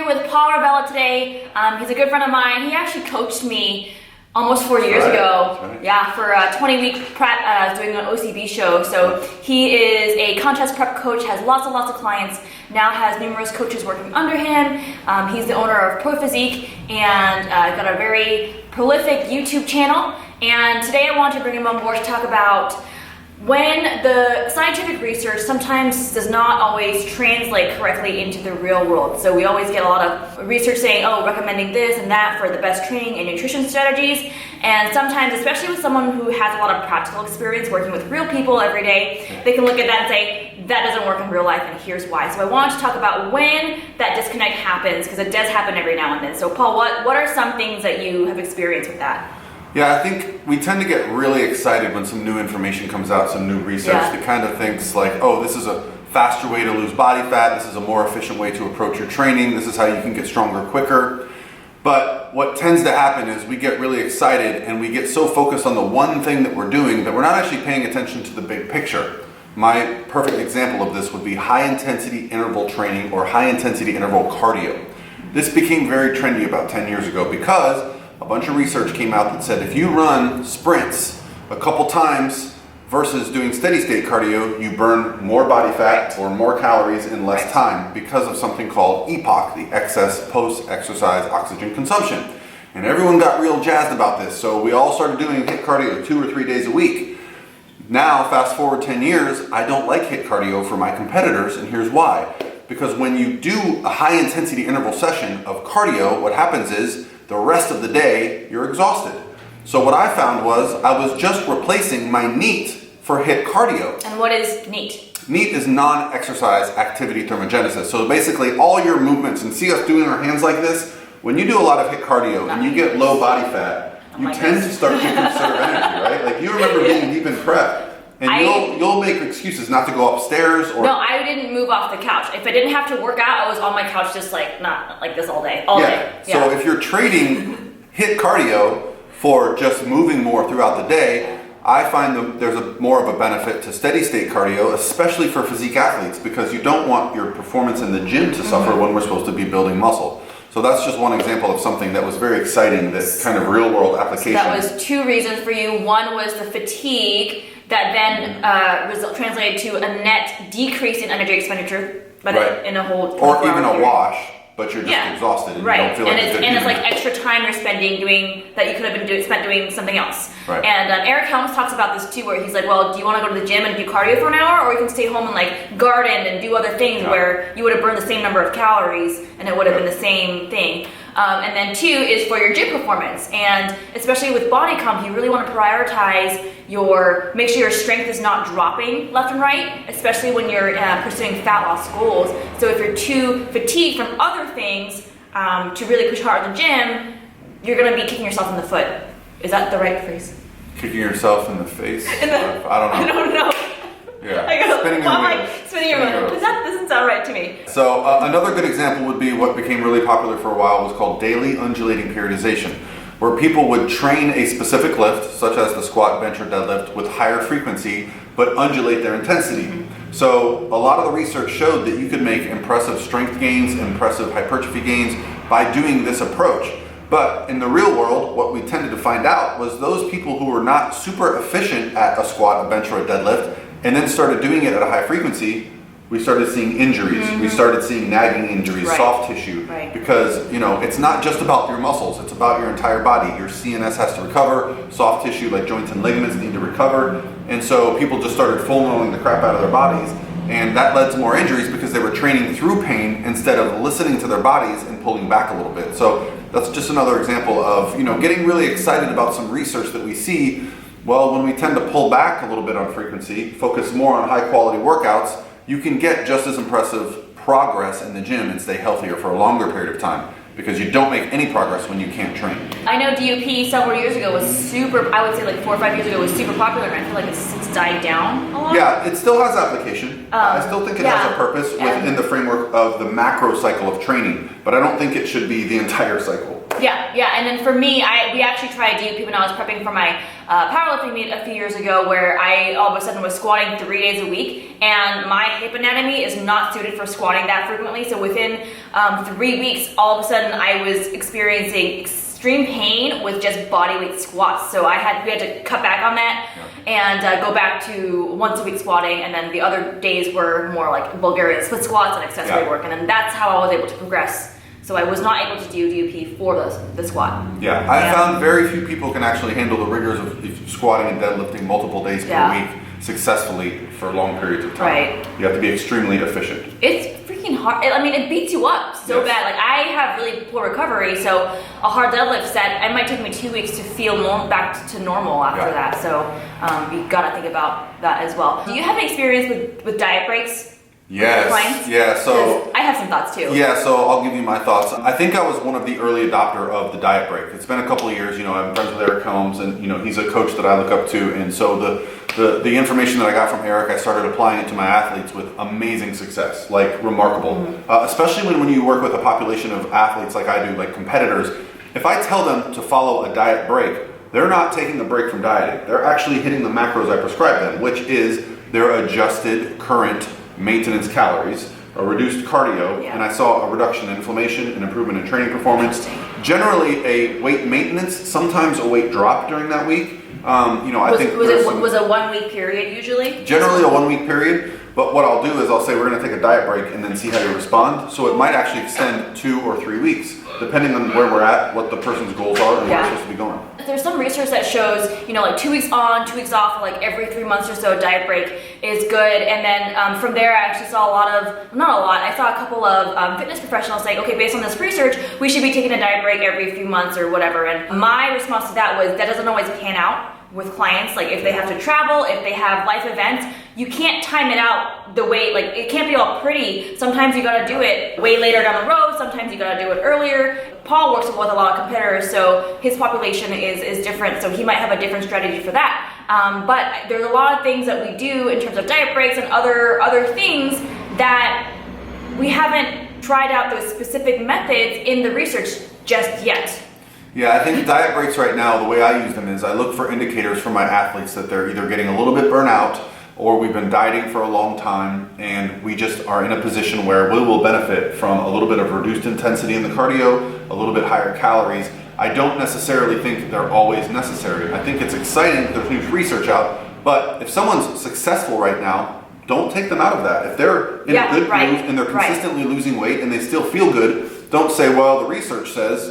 here with Paul Revelia today. He's a good friend of mine. He actually coached me almost 4 years ago. Right. Yeah, for a 20-week prep doing an OCB show. So he is a contest prep coach, has lots and lots of clients, now has numerous coaches working under him. He's the owner of Pro Physique and got a very prolific YouTube channel. And today I wanted to bring him on board to talk about when the scientific research sometimes does not always translate correctly into the real world. So we always get a lot of research saying, oh, recommending this and that for the best training and nutrition strategies. And sometimes, especially with someone who has a lot of practical experience working with real people every day, they can look at that and say, that doesn't work in real life and here's why. So I wanted to talk about when that disconnect happens, because it does happen every now and then. So Paul, what are some things that you have experienced with that? Yeah, I think we tend to get really excited when some new information comes out, some new research that kind of thinks like, oh, this is a faster way to lose body fat, this is a more efficient way to approach your training, this is how you can get stronger quicker. But what tends to happen is we get really excited and we get so focused on the one thing that we're doing that we're not actually paying attention to the big picture. My perfect example of this would be high intensity interval training or high intensity interval cardio. This became very trendy about 10 years ago because a bunch of research came out that said if you run sprints a couple times versus doing steady state cardio, you burn more body fat or more calories in less time because of something called EPOC, the excess post-exercise oxygen consumption. And everyone got real jazzed about this, so we all started doing HIIT cardio 2 or 3 days a week. Now, fast forward 10 years, I don't like HIIT cardio for my competitors, and here's why. Because when you do a high intensity interval session of cardio, what happens is the rest of the day, you're exhausted. So what I found was I was just replacing my NEAT for HIIT cardio. And what is NEAT? NEAT is non-exercise activity thermogenesis. So basically all your movements, and see us doing our hands like this, when you do a lot of HIIT cardio and you get low body fat, you tend to start to conserve energy, right? Like you remember being deep in prep. And you'll make excuses not to go upstairs or... No, I didn't move off the couch. If I didn't have to work out, I was on my couch just like, not like this all day. Yeah. So if you're trading HIIT cardio for just moving more throughout the day, I find there's more of a benefit to steady state cardio, especially for physique athletes, because you don't want your performance in the gym to suffer when we're supposed to be building muscle. So that's just one example of something that was very exciting, this kind of real world application. So that was 2 reasons for you. One was the fatigue that then translated to a net decrease in energy expenditure, but in a whole... Or even a wash, but you're just exhausted and you don't feel like it's like extra time you're spending doing that you could have been spent doing something else. Right. And Eric Helms talks about this too, where he's like, well, do you want to go to the gym and do cardio for an hour, or you can stay home and like garden and do other things where you would have burned the same number of calories and it would have been the same thing. And then 2 is for your gym performance, and especially with body comp, you really want to prioritize make sure your strength is not dropping left and right, especially when you're pursuing fat loss goals. So if you're too fatigued from other things to really push hard in the gym, you're going to be kicking yourself in the foot. Is that the right phrase? Kicking yourself in the face? I don't know. I don't know. Yeah. Spinning your wheels. But that doesn't sound right to me. So another good example would be what became really popular for a while was called daily undulating periodization, where people would train a specific lift, such as the squat, bench, or deadlift, with higher frequency, but undulate their intensity. So a lot of the research showed that you could make impressive strength gains, impressive hypertrophy gains by doing this approach. But in the real world, what we tended to find out was those people who were not super efficient at a squat, a bench, or a deadlift, and then started doing it at a high frequency, we started seeing injuries. We started seeing nagging injuries, soft tissue, because it's not just about your muscles, it's about your entire body. Your CNS has to recover, soft tissue like joints and ligaments need to recover, and so people just started foam rolling the crap out of their bodies, and that led to more injuries because they were training through pain instead of listening to their bodies and pulling back a little bit. So that's just another example of getting really excited about some research that we see. Well, when we tend to pull back a little bit on frequency, focus more on high quality workouts, you can get just as impressive progress in the gym and stay healthier for a longer period of time, because you don't make any progress when you can't train. I know DOP several years ago was super, I would say like 4 or 5 years ago was super popular, and I feel like it's died down a lot. Yeah, it still has application. I still think it has a purpose within the framework of the macro cycle of training, but I don't think it should be the entire cycle. Yeah, and then for me, we actually tried DUP when I was prepping for my powerlifting meet a few years ago, where I all of a sudden was squatting 3 days a week, and my hip anatomy is not suited for squatting that frequently. So within 3 weeks, all of a sudden I was experiencing extreme pain with just body weight squats. So we had to cut back on that and go back to once a week squatting, and then the other days were more like Bulgarian split squats and accessory work, and then that's how I was able to progress. So I was not able to do DUP for the squat. Yeah, I found very few people can actually handle the rigors of squatting and deadlifting multiple days per week successfully for long periods of time. Right. You have to be extremely efficient. It's freaking hard. I mean, it beats you up so bad. Like, I have really poor recovery, so a hard deadlift set, it might take me 2 weeks to feel back to normal after that. So you gotta think about that as well. Do you have any experience with diet breaks? Yes. Yeah. So I have some thoughts too. Yeah. So I'll give you my thoughts. I think I was one of the early adopter of the diet break. It's been a couple of years. I'm friends with Eric Helms, and he's a coach that I look up to. And so the information that I got from Eric, I started applying it to my athletes with amazing success, like remarkable. Especially when you work with a population of athletes like I do, like competitors. If I tell them to follow a diet break, they're not taking a break from dieting. They're actually hitting the macros I prescribe them, which is their adjusted current maintenance calories, a reduced cardio, and I saw a reduction in inflammation, an improvement in training performance. Generally, a weight maintenance, sometimes a weight drop during that week. I think was a 1 week period usually. Generally, a 1 week period. But what I'll do is I'll say we're going to take a diet break and then see how you respond. So it might actually extend 2 or 3 weeks, depending on where we're at, what the person's goals are, and where we're supposed to be going. There's some research that shows, like 2 weeks on, 2 weeks off, like every 3 months or so, diet break is good. And then from there, I actually saw I saw a couple of fitness professionals saying, okay, based on this research, we should be taking a diet break every few months or whatever. And my response to that was, that doesn't always pan out with clients. Like, if they have to travel, if they have life events, you can't time it out the way, like, it can't be all pretty. Sometimes you gotta do it way later down the road, sometimes you gotta do it earlier. Paul works with a lot of competitors, so his population is different, so he might have a different strategy for that. But there's a lot of things that we do in terms of diet breaks and other things that we haven't tried out those specific methods in the research just yet. Yeah, I think diet breaks right now, the way I use them is I look for indicators from my athletes that they're either getting a little bit burnt out, or we've been dieting for a long time and we just are in a position where we will benefit from a little bit of reduced intensity in the cardio, a little bit higher calories. I don't necessarily think they're always necessary. I think it's exciting, there's new research out, but if someone's successful right now, don't take them out of that. If they're in a good move and they're consistently losing weight and they still feel good, don't say, well, the research says,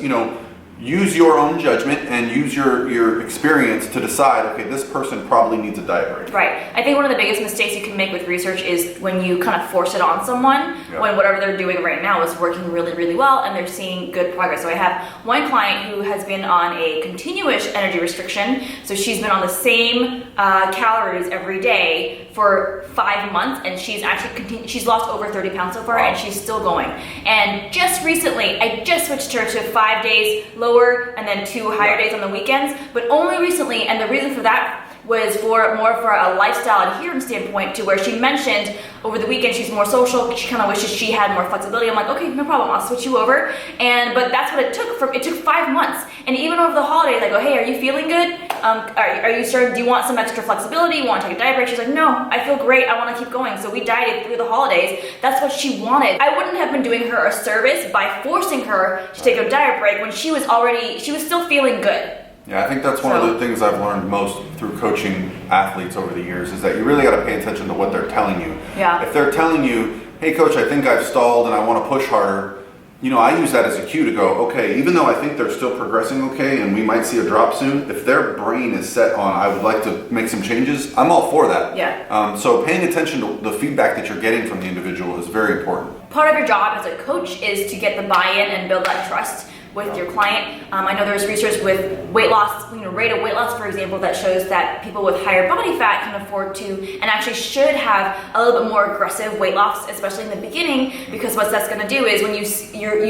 use your own judgment and use your experience to decide, okay, this person probably needs a diet break. Right. I think one of the biggest mistakes you can make with research is when you kind of force it on someone, when whatever they're doing right now is working really, really well and they're seeing good progress. So I have one client who has been on a continuous energy restriction. So she's been on the same calories every day for 5 months, and she's actually she's lost over 30 pounds so far, and she's still going. And just recently, I just switched her to 5 days lower and then 2 higher days on the weekends, but only recently. And the reason for that was more for a lifestyle adherence standpoint, to where she mentioned over the weekend she's more social, she kind of wishes she had more flexibility. I'm like, okay, no problem, I'll switch you over. But that's what it took. It took 5 months. And even over the holidays, I go, hey, are you feeling good? Are you starting, do you want some extra flexibility? You want to take a diet break? She's like, no, I feel great, I want to keep going. So we dieted through the holidays. That's what she wanted. I wouldn't have been doing her a service by forcing her to take a diet break when she was still feeling good. Yeah, I think that's one of the things I've learned most through coaching athletes over the years, is that you really got to pay attention to what they're telling you. Yeah. If they're telling you, hey coach, I think I've stalled and I want to push harder, I use that as a cue to go, okay, even though I think they're still progressing okay and we might see a drop soon, if their brain is set on, I would like to make some changes, I'm all for that. Yeah. So paying attention to the feedback that you're getting from the individual is very important. Part of your job as a coach is to get the buy-in and build that trust with your client. I know there's research with weight loss, rate of weight loss, for example, that shows that people with higher body fat can afford to and actually should have a little bit more aggressive weight loss, especially in the beginning, because what that's going to do is when you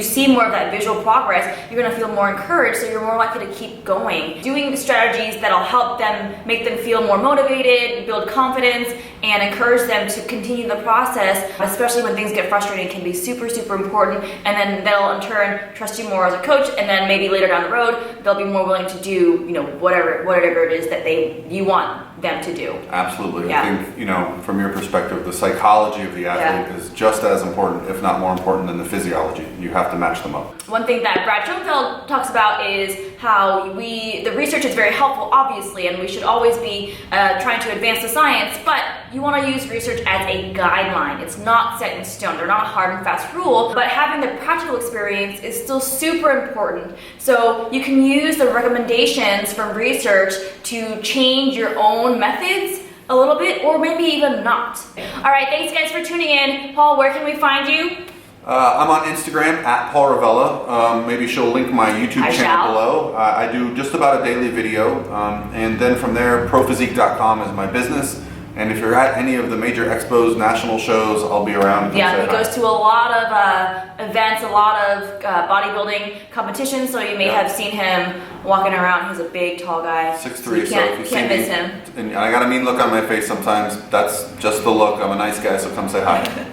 see more of that visual progress, you're going to feel more encouraged, so you're more likely to keep going. Doing strategies that'll help them, make them feel more motivated, build confidence, and encourage them to continue the process, especially when things get frustrating, can be super, super important. And then they'll in turn trust you more as a coach, and then maybe later down the road, they'll be more willing to do, whatever it is that you want them to do. Absolutely. Yeah. I think, from your perspective, the psychology of the athlete is just as important, if not more important, than the physiology. You have to match them up. One thing that Brad Schoenfeld talks about is how the research is very helpful, obviously, and we should always be trying to advance the science, but you want to use research as a guideline. It's not set in stone. They're not a hard and fast rule, but having the practical experience is still super important. So you can use the recommendations from research to change your own methods a little bit, or maybe even not. All right, thanks guys for tuning in. Paul, where can we find you? I'm on Instagram at Paul Revelia. Maybe she'll link my YouTube channel below. I do just about a daily video. And then from there, prophysique.com is my business. And if you're at any of the major expos, national shows, I'll be around. Yeah, he goes to a lot of events, a lot of bodybuilding competitions, so you may have seen him walking around. He's a big, tall guy. 6'3", so you can't miss him. And I got a mean look on my face sometimes. That's just the look. I'm a nice guy, so come say hi.